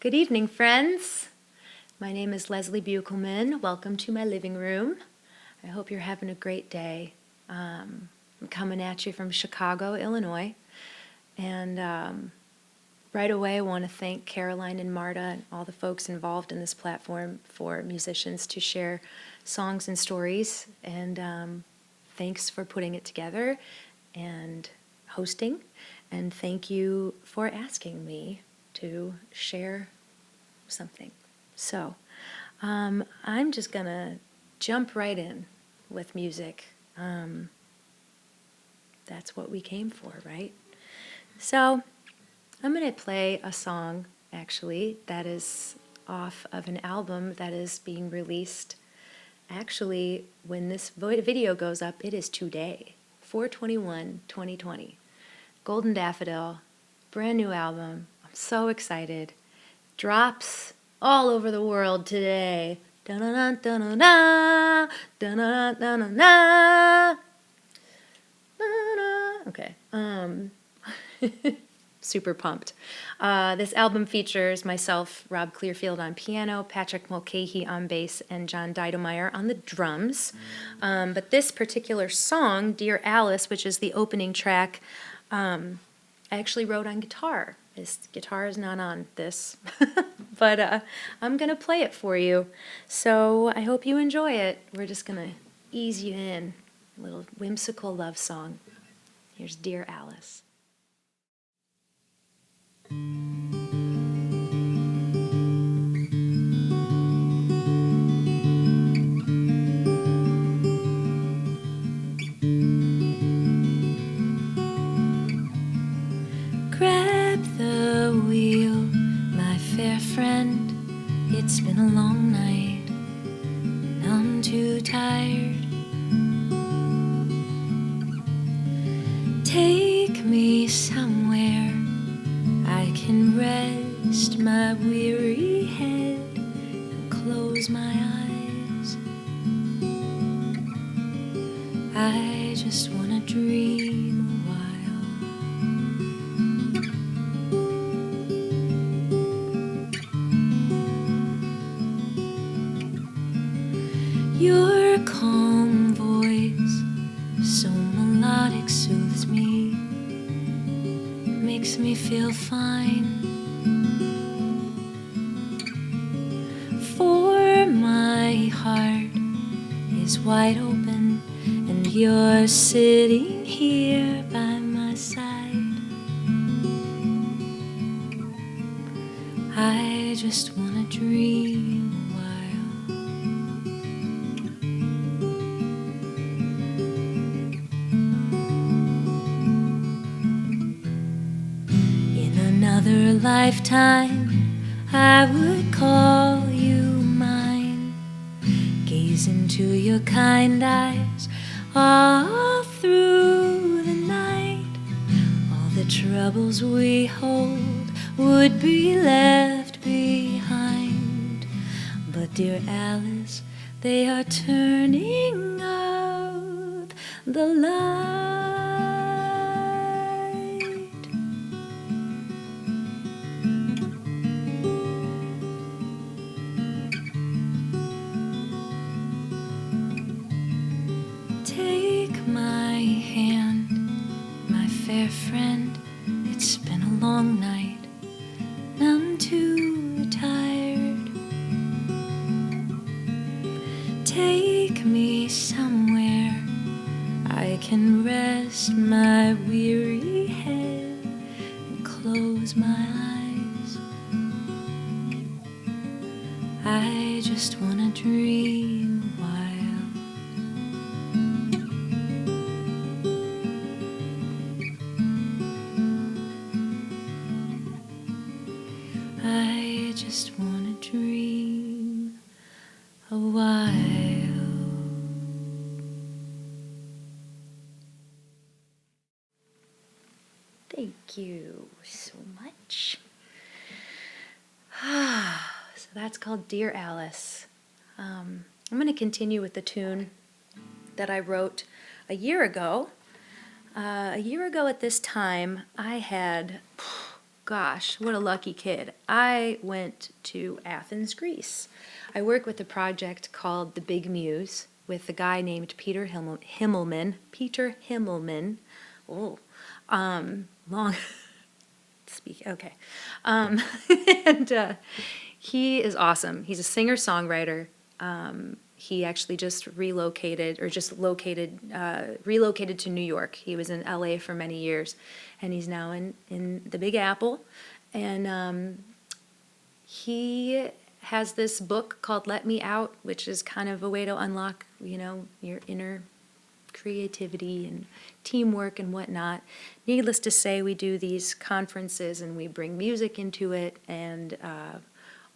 Good evening, friends. My name is Leslie Beukelman. Welcome to my living room. I hope you're having a great day. I'm coming at you from Chicago, Illinois. And right away, I want to thank Caroline and Marta and all the folks involved in this platform for musicians to share songs and stories. And thanks for putting it together and hosting. And thank you for asking me to share something. So I'm just going to jump right in with music. That's what we came for, right? So I'm going to play a song, actually, that is off of an album that is being released. Actually, when this video goes up, it is today, 4/21/2020. Golden Daffodil, brand new album. I'm so excited. Drops all over the world today. Da-na-na, da-na-na, da-na-na, da-na-na. Okay. Super pumped. This album features myself, Rob Clearfield on piano, Patrick Mulcahy on bass, and John Deidemeyer on the drums. But this particular song, Dear Alice, which is the opening track, I actually wrote on guitar. This guitar is not on this, but I'm going to play it for you. So I hope you enjoy it. We're just going to ease you in. A little whimsical love song. Here's Dear Alice. Grab the wheel, my fair friend. It's been a long night, and I'm too tired. Take me somewhere I can rest my weary head and close my eyes. I just want to dream a while. Your calm voice, so melodic, soothes me, makes me feel fine. For my heart is wide open, and you're sitting here by my side. I just want to dream a while. In another lifetime, I would call you mine, gaze into your kind eyes all through the night. All the troubles we hold would be left behind. But dear Alice, they are turning up the light. Take my hand, my fair friend. It's been a long night, and I'm too tired. Take me somewhere I can rest my weary head and close my eyes. I just want to dream a while. I just want to dream a while. Thank you so much. So that's called Dear Alice. I'm going to continue with the tune that I wrote a year ago. A year ago at this time, I had gosh, what a lucky kid. I went to Athens, Greece. I work with a project called The Big Muse with a guy named Peter Himmelman. Peter Himmelman. Oh, long speak. Okay. Um, and he is awesome. He's a singer-songwriter. He actually just relocated to New York. He was in LA for many years, and he's now in the Big Apple. And he has this book called Let Me Out, which is kind of a way to unlock, your inner creativity and teamwork and whatnot. Needless to say, we do these conferences and we bring music into it and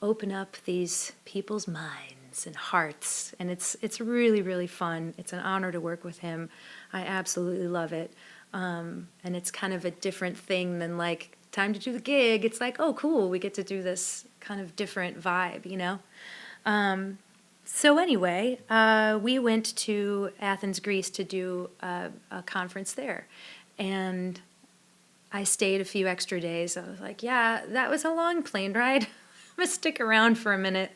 open up these people's minds and hearts, and it's really, really fun. It's an honor to work with him. I absolutely love it. And it's kind of a different thing than like time to do the gig. It's like, oh, cool, we get to do this kind of different vibe, So anyway, we went to Athens, Greece to do a conference there. And I stayed a few extra days. I was like, yeah, that was a long plane ride. I'm going to stick around for a minute.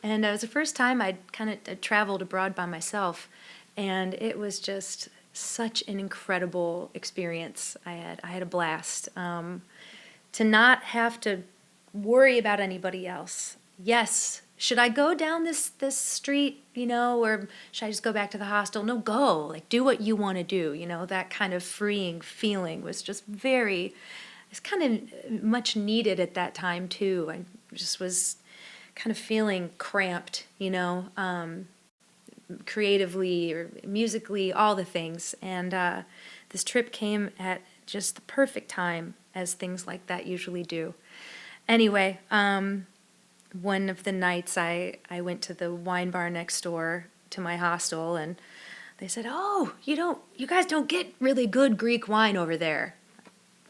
And it was the first time I'd kind of traveled abroad by myself. And it was just such an incredible experience. I had a blast. To not have to worry about anybody else. Yes, should I go down this street, or should I just go back to the hostel? No, go. Like, do what you want to do. That kind of freeing feeling was just it's kind of much needed at that time, too. I just was kind of feeling cramped, creatively or musically, all the things. And this trip came at just the perfect time, as things like that usually do. Anyway, one of the nights I went to the wine bar next door to my hostel, and they said, "Oh, you guys don't get really good Greek wine over there."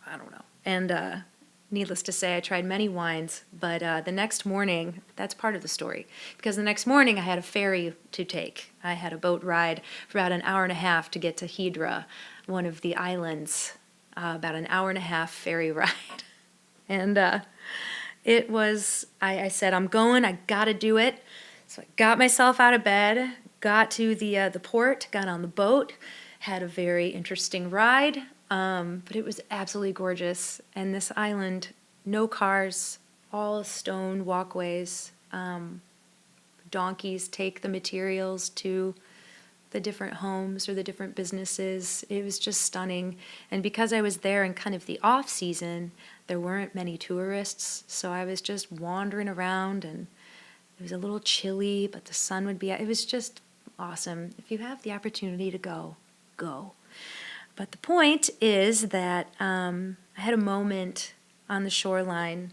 I don't know. And needless to say, I tried many wines, but the next morning, that's part of the story, because the next morning I had a ferry to take. I had a boat ride for about an hour and a half to get to Hydra, one of the islands, about an hour and a half ferry ride. And it was, I said, I'm going, I gotta do it. So I got myself out of bed, got to the port, got on the boat, had a very interesting ride, but it was absolutely gorgeous. And this island, no cars, all stone walkways. Donkeys take the materials to the different homes or the different businesses. It was just stunning. And because I was there in kind of the off season, there weren't many tourists, so I was just wandering around, and it was a little chilly, but the sun would be out. It was just awesome. If you have the opportunity to go, go. But the point is that I had a moment on the shoreline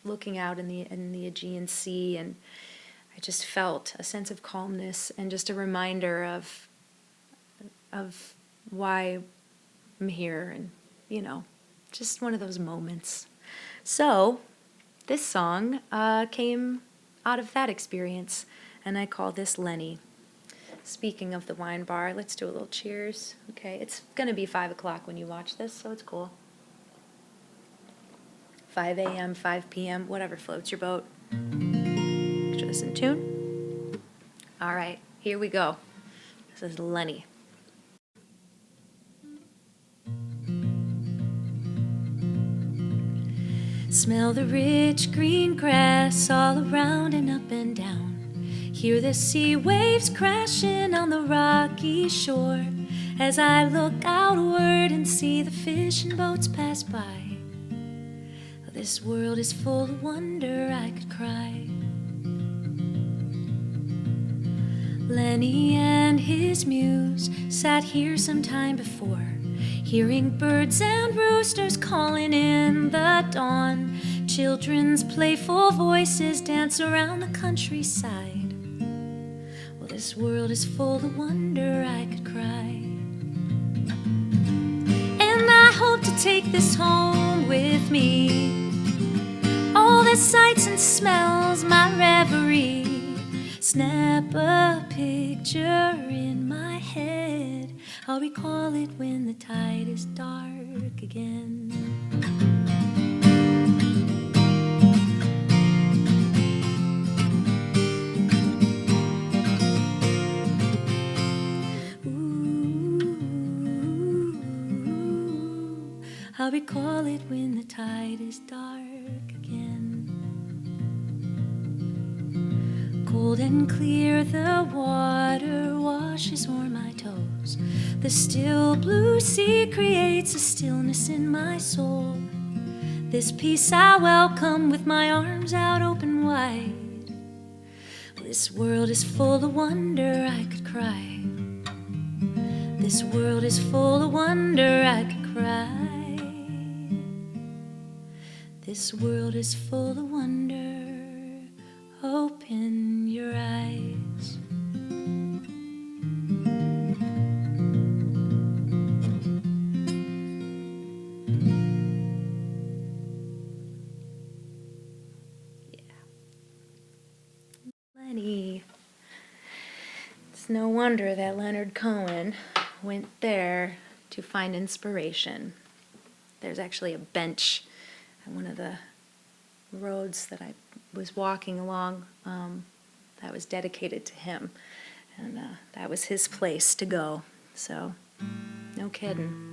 looking out in the Aegean Sea, and I just felt a sense of calmness and just a reminder of why I'm here, and just one of those moments. So this song came out of that experience, and I call this Lenny. Speaking of the wine bar, let's do a little cheers. Okay, it's going to be 5 o'clock when you watch this, so it's cool. 5 a.m., 5 p.m., whatever floats your boat. Get us in tune. All right, here we go. This is Lenny. Smell the rich green grass all around and up and down. Hear the sea waves crashing on the rocky shore as I look outward and see the fishing boats pass by. This world is full of wonder, I could cry. Lenny and his muse sat here some time before, hearing birds and roosters calling in the dawn. Children's playful voices dance around the countryside. Well, this world is full of wonder, I could cry. And I hope to take this home with me. All the sights and smells, my reverie. Snap a picture in my head. I'll recall it when the tide is dark again. I'll recall it when the tide is dark again. Cold and clear the water washes o'er my toes. The still blue sea creates a stillness in my soul. This peace I welcome with my arms out open wide. This world is full of wonder, I could cry. This world is full of wonder, I could cry. This world is full of wonder, open your eyes. Lenny. It's no wonder that Leonard Cohen went there to find inspiration. There's actually a bench on one of the roads that I was walking along that was dedicated to him, and that was his place to go. So, no kidding.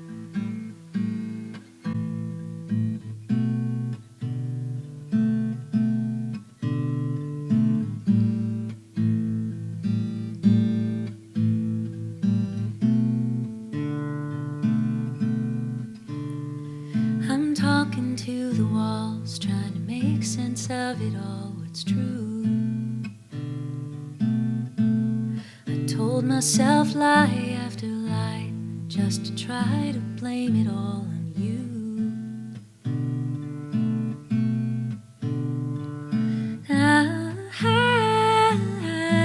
I'm talking to the walls, trying to make sense of it all, what's true. I told myself lie after lie, just to try to blame it all on you.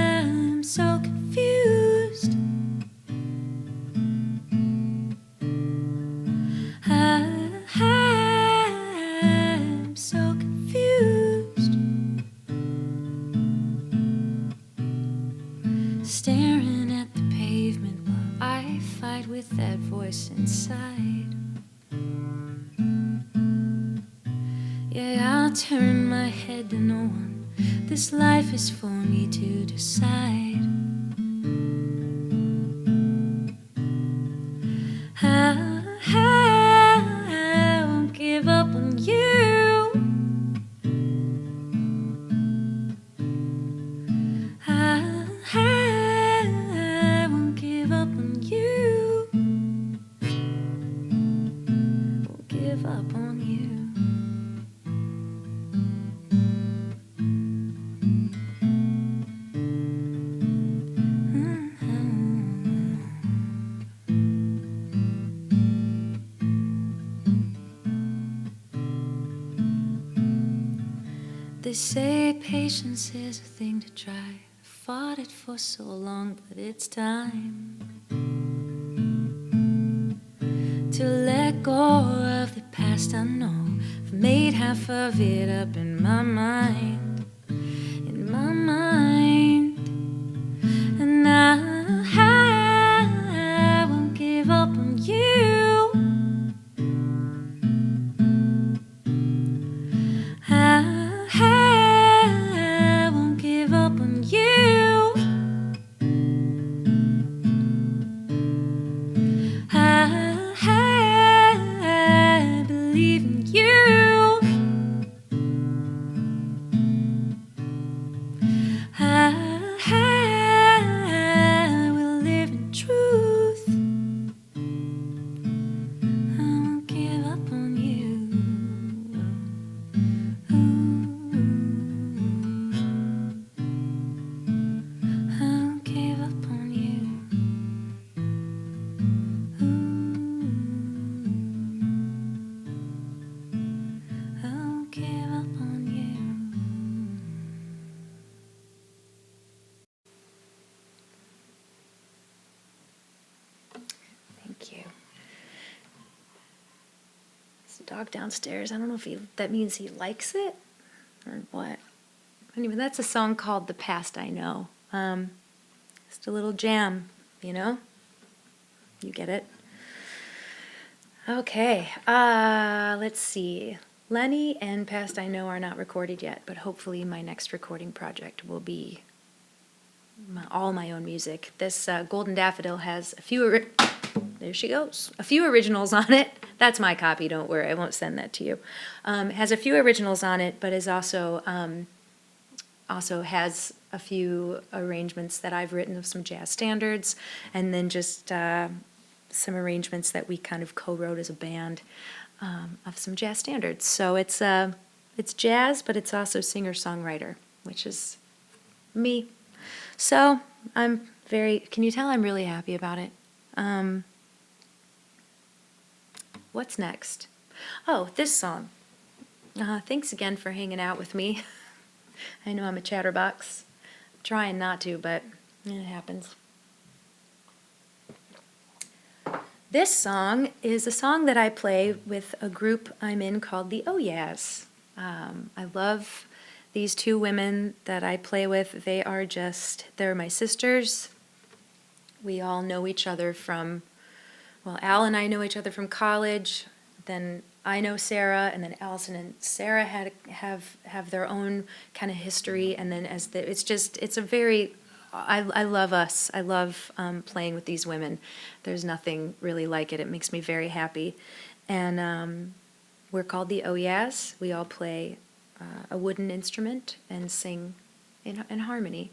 I'm so confused. I'm so confused. Staring at the pavement while I fight with that voice inside. Yeah, I'll turn my head to no one. This life is for me to decide. I won't give up on you. I won't give up on you. Won't give up on you. They say patience is a thing to try. I fought it for so long, but it's time to let go of the past. I know I've made half of it up in my mind, in my mind. And I won't give up on you. I won't give up on you. I believe in you. I will live in truth. I won't give up on you. I won't give up on you. I won't give up on you. Thank you. There's a dog downstairs. I don't know if that means he likes it or what. Anyway, that's a song called The Past I Know. Just a little jam, you know? You get it. Okay, let's see. Lenny and Past I Know are not recorded yet, but hopefully my next recording project will be all my own music. This Golden Daffodil has a few there she goes. A few originals on it. That's my copy, don't worry, I won't send that to you. It has a few originals on it, but is also has a few arrangements that I've written of some jazz standards, and then just some arrangements that we kind of co-wrote as a band of some jazz standards. So it's jazz, but it's also singer-songwriter, which is me. So I'm can you tell I'm really happy about it? What's next? Oh, this song. Thanks again for hanging out with me. I know I'm a chatterbox. I'm trying not to, but it happens. This song is a song that I play with a group I'm in called the Oh Yeahs. I love these two women that I play with. They're my sisters. We all know each other from, well, Al and I know each other from college. Then I know Sarah, and then Allison and Sarah have their own kind of history. And then I love us. I love playing with these women. There's nothing really like it. It makes me very happy. And we're called the Oh Yeahs. We all play a wooden instrument and sing in harmony.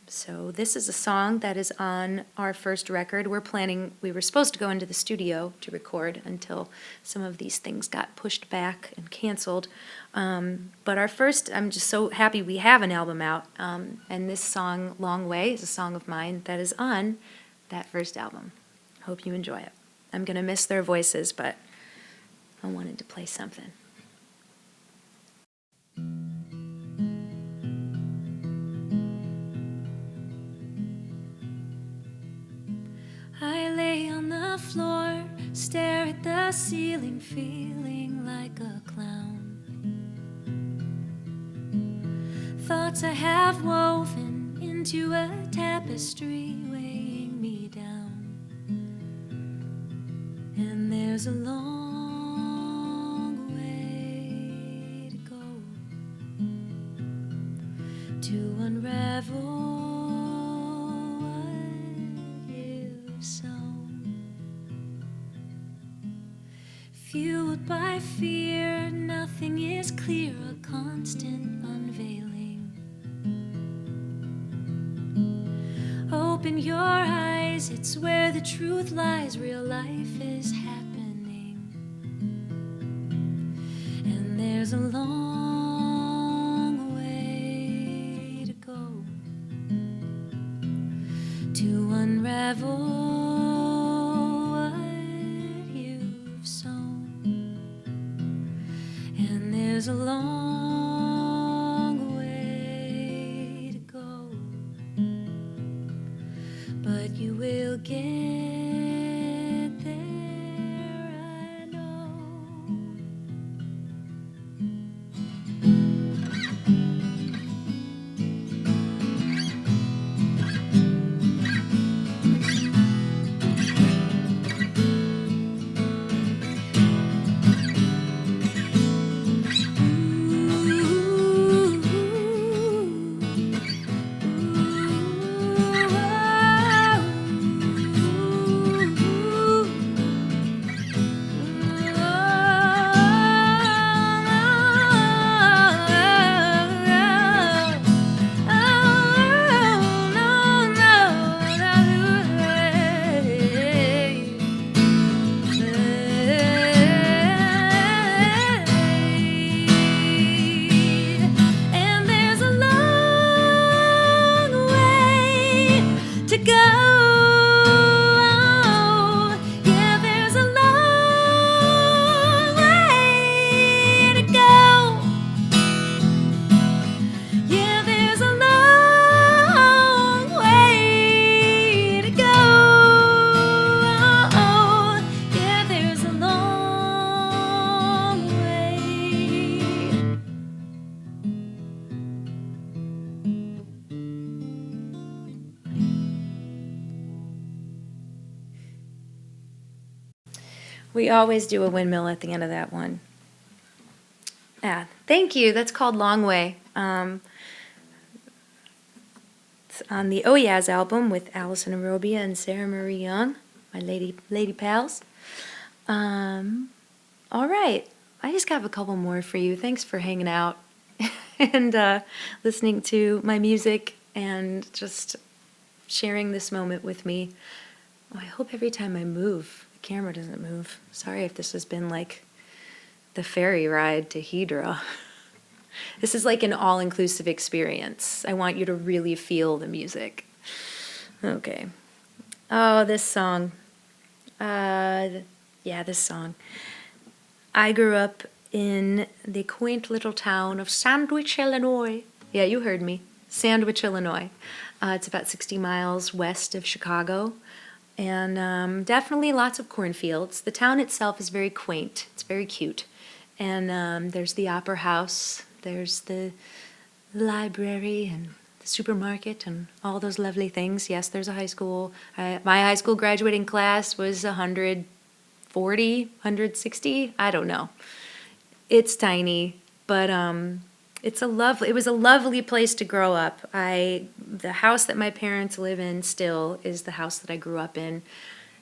So this is a song that is on our first record. We were supposed to go into the studio to record until some of these things got pushed back and canceled. But I'm just so happy we have an album out. And this song, Long Way, is a song of mine that is on that first album. Hope you enjoy it. I'm going to miss their voices, but I wanted to play something. I lay on the floor, stare at the ceiling, feeling like a clown. Thoughts I have woven into a tapestry, weighing me down. And there's a long way to go to unravel fueled by fear, nothing is clear, a constant unveiling. Open your eyes, it's where the truth lies, real life is happening. And there's a long way to go to unravel there's a long way to go, but you will get there, I know. We always do a windmill at the end of that one. Yeah, thank you. That's called Long Way. It's on the Oh Yeahs album with Allison Arobia and Sarah Marie Young. my lady pals. All right, I just have a couple more for you. Thanks for hanging out and listening to my music and just sharing this moment with me. Oh, I hope every time I move, the camera doesn't move. Sorry if this has been like the ferry ride to Hydra. This is like an all-inclusive experience. I want you to really feel the music. Okay. Oh, this song. This song. I grew up in the quaint little town of Sandwich, Illinois. Yeah, you heard me. Sandwich, Illinois. It's about 60 miles west of Chicago. And definitely lots of cornfields. The town itself is very quaint. It's very cute. And there's the Opera House. There's the library and the supermarket and all those lovely things. Yes, there's a high school. My high school graduating class was 140, 160. I don't know. It's tiny, but it was a lovely place to grow up. The house that my parents live in still is the house that I grew up in.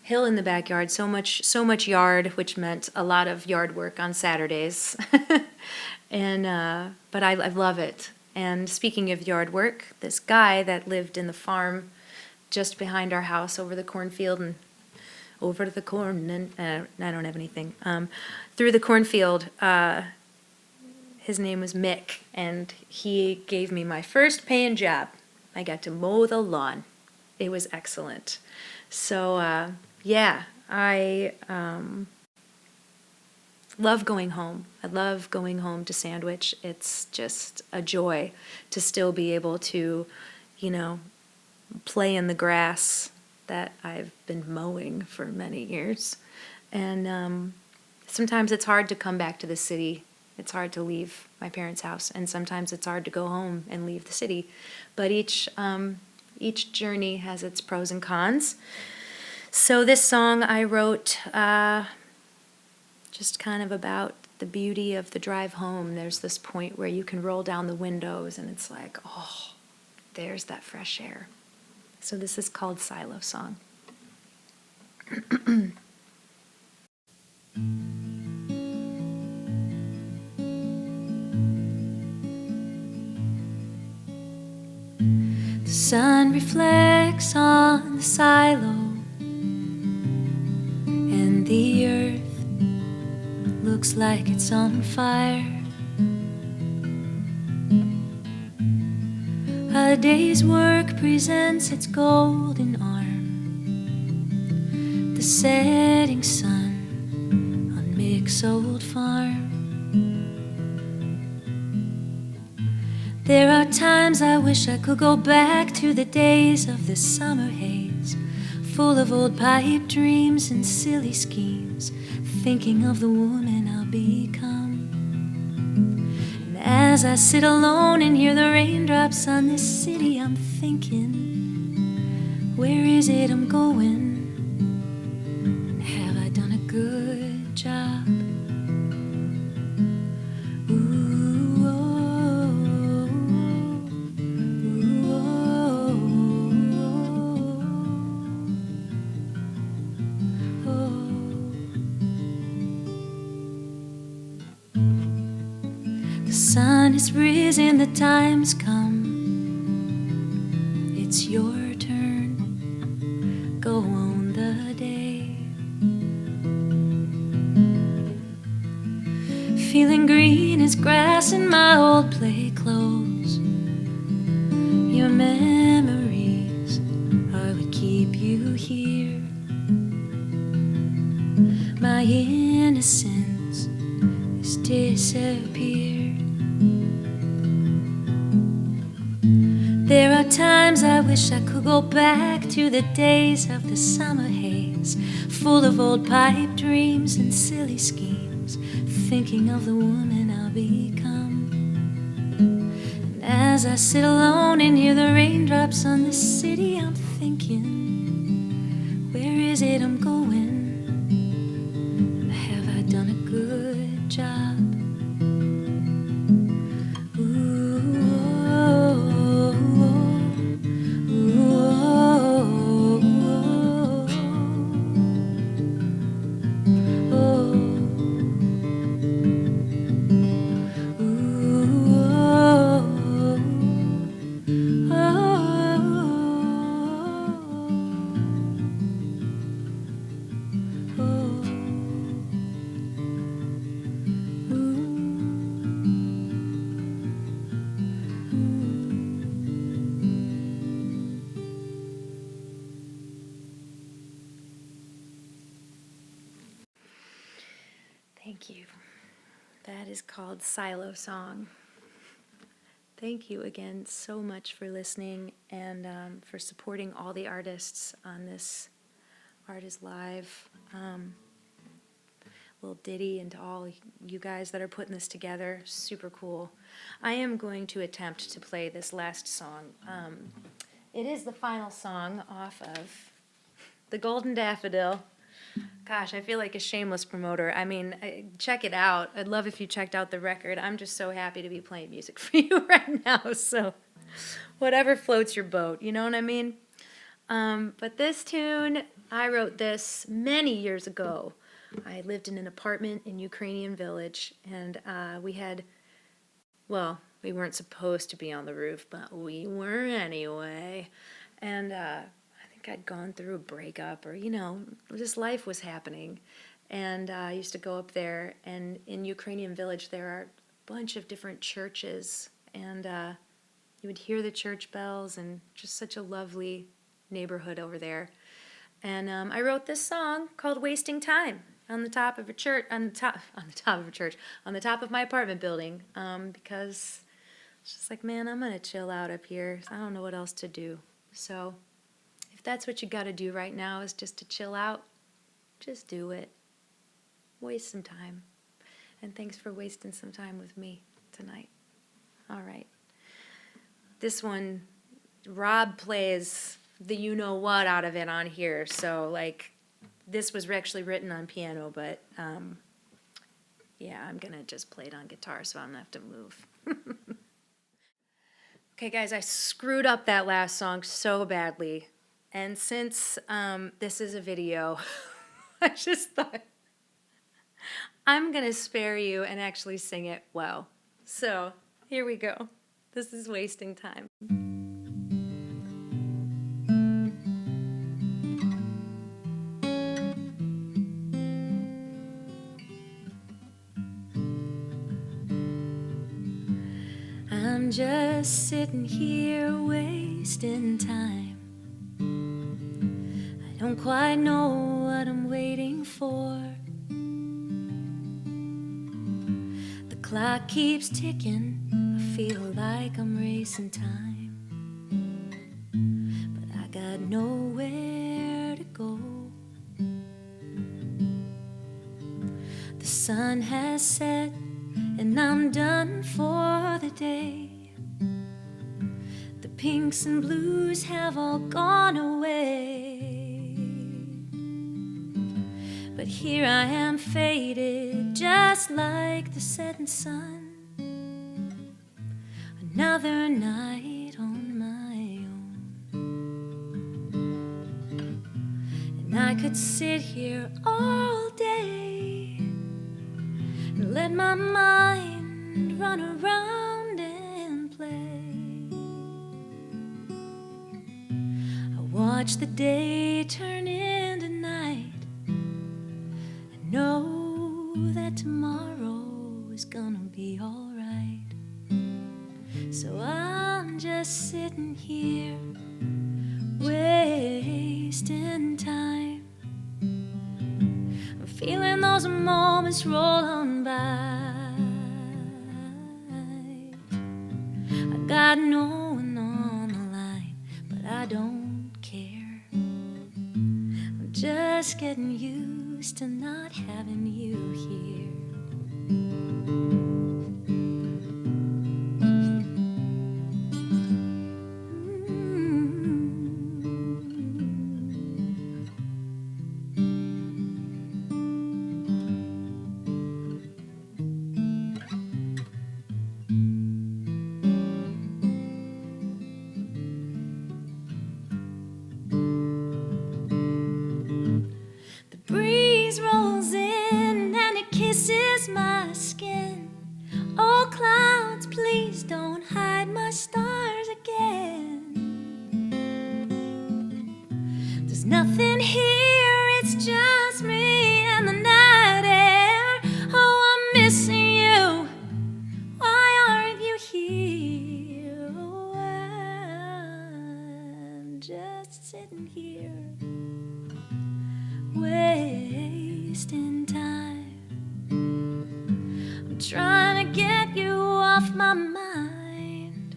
Hill in the backyard, so much yard, which meant a lot of yard work on Saturdays. But I love it. And speaking of yard work, this guy that lived in the farm just behind our house over the cornfield and over to the corn, and I don't have anything. Through the cornfield, his name was Mick, and he gave me my first paying job. I got to mow the lawn. It was excellent. So, I love going home. I love going home to Sandwich. It's just a joy to still be able to, play in the grass that I've been mowing for many years. And sometimes it's hard to come back to the city. It's hard to leave my parents' house, and sometimes it's hard to go home and leave the city. But each journey has its pros and cons. So this song I wrote just kind of about the beauty of the drive home. There's this point where you can roll down the windows and it's like, oh, there's that fresh air. So this is called Silo Song. The sun reflects on the silo, and the earth looks like it's on fire. A day's work presents its golden arm, the setting sun on Mick's old farm. There are times I wish I could go back to the days of the summer haze, full of old pipe dreams and silly schemes, thinking of the woman I'll become. And as I sit alone and hear the raindrops on this city, I'm thinking, where is it I'm going? And have I done a good job? Ooh, oh, ooh, oh, oh, oh. The sun has risen, the time's come. It's your turn. Go on the day. Feeling green as grass in my old play clothes. Your memories are what keep you here. My innocence has disappeared. There are times I wish I could go back to the days of the summer haze, full of old pipe dreams and silly schemes, thinking of the woman I'll become. And as I sit alone and hear the raindrops on the city, I'm thinking, where is it I'm going? And have I done a good job? is called Silo Song. Thank you again so much for listening and for supporting all the artists on this Art is Live little ditty, and to all you guys that are putting this together. Super cool. I am going to attempt to play this last song. It is the final song off of The Golden Daffodil. Gosh, I feel like a shameless promoter. I mean, check it out. I'd love if you checked out the record. I'm just so happy to be playing music for you right now. So whatever floats your boat, you know what I mean? But this tune, I wrote this many years ago. I lived in an apartment in Ukrainian village, and we weren't supposed to be on the roof, but we were anyway. And I think I'd gone through a breakup, or, just life was happening. And I used to go up there, and in Ukrainian village there are a bunch of different churches, and you would hear the church bells, and just such a lovely neighborhood over there. And I wrote this song called "Wasting Time" on the top of my apartment building, because it's just like, man, I'm gonna chill out up here. I don't know what else to do. So if that's what you gotta do right now, is just to chill out, just do it. Waste some time. And thanks for wasting some time with me tonight. All right. This one, Rob plays the you-know-what out of it on here, so, this was actually written on piano, but, yeah, I'm gonna just play it on guitar so I don't have to move. Okay, guys, I screwed up that last song so badly, and since this is a video, I just thought I'm gonna spare you and actually sing it well. So, here we go. This is Wasting Time. I'm just sitting here wasting time. I don't quite know what I'm waiting for. The clock keeps ticking. I feel like I'm racing time, but I got nowhere to go. The sun has set and I'm done for the day. The pinks and blues have all gone away, but here I am faded, just like the setting sun. Another night on my own, and I could sit here all day and let my mind run around and play. I watch the day turn into night and know that tomorrow is gonna be alright. So I'm just sitting here wasting time. I'm feeling those moments roll on by. I got no one on the line, but I don't care. I'm just getting used to not having you here. The breeze rolls in and it kisses my skin. off my mind.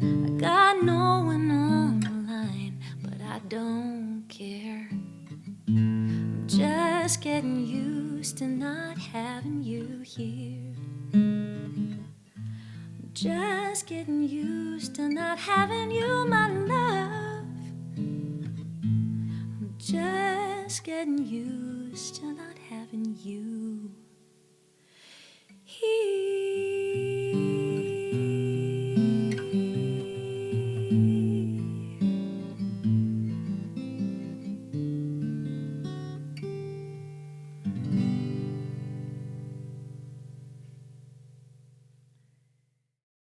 I got no one on the line, but I don't care. I'm just getting used to not having you here. I'm just getting used to not having you, my love. I'm just getting used to not having you here.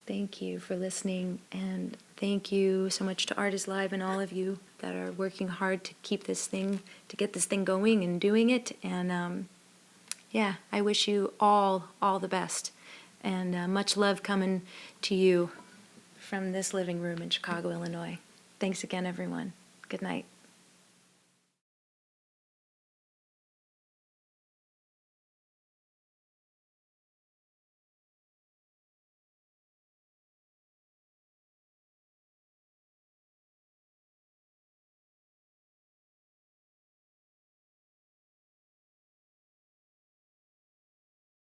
Thank you for listening, and thank you so much to Art is Live and all of you that are working hard to keep this thing, to get this thing going and doing it. And yeah, I wish you all the best, and much love coming to you from this living room in Chicago, Illinois. Thanks again, everyone. Good night.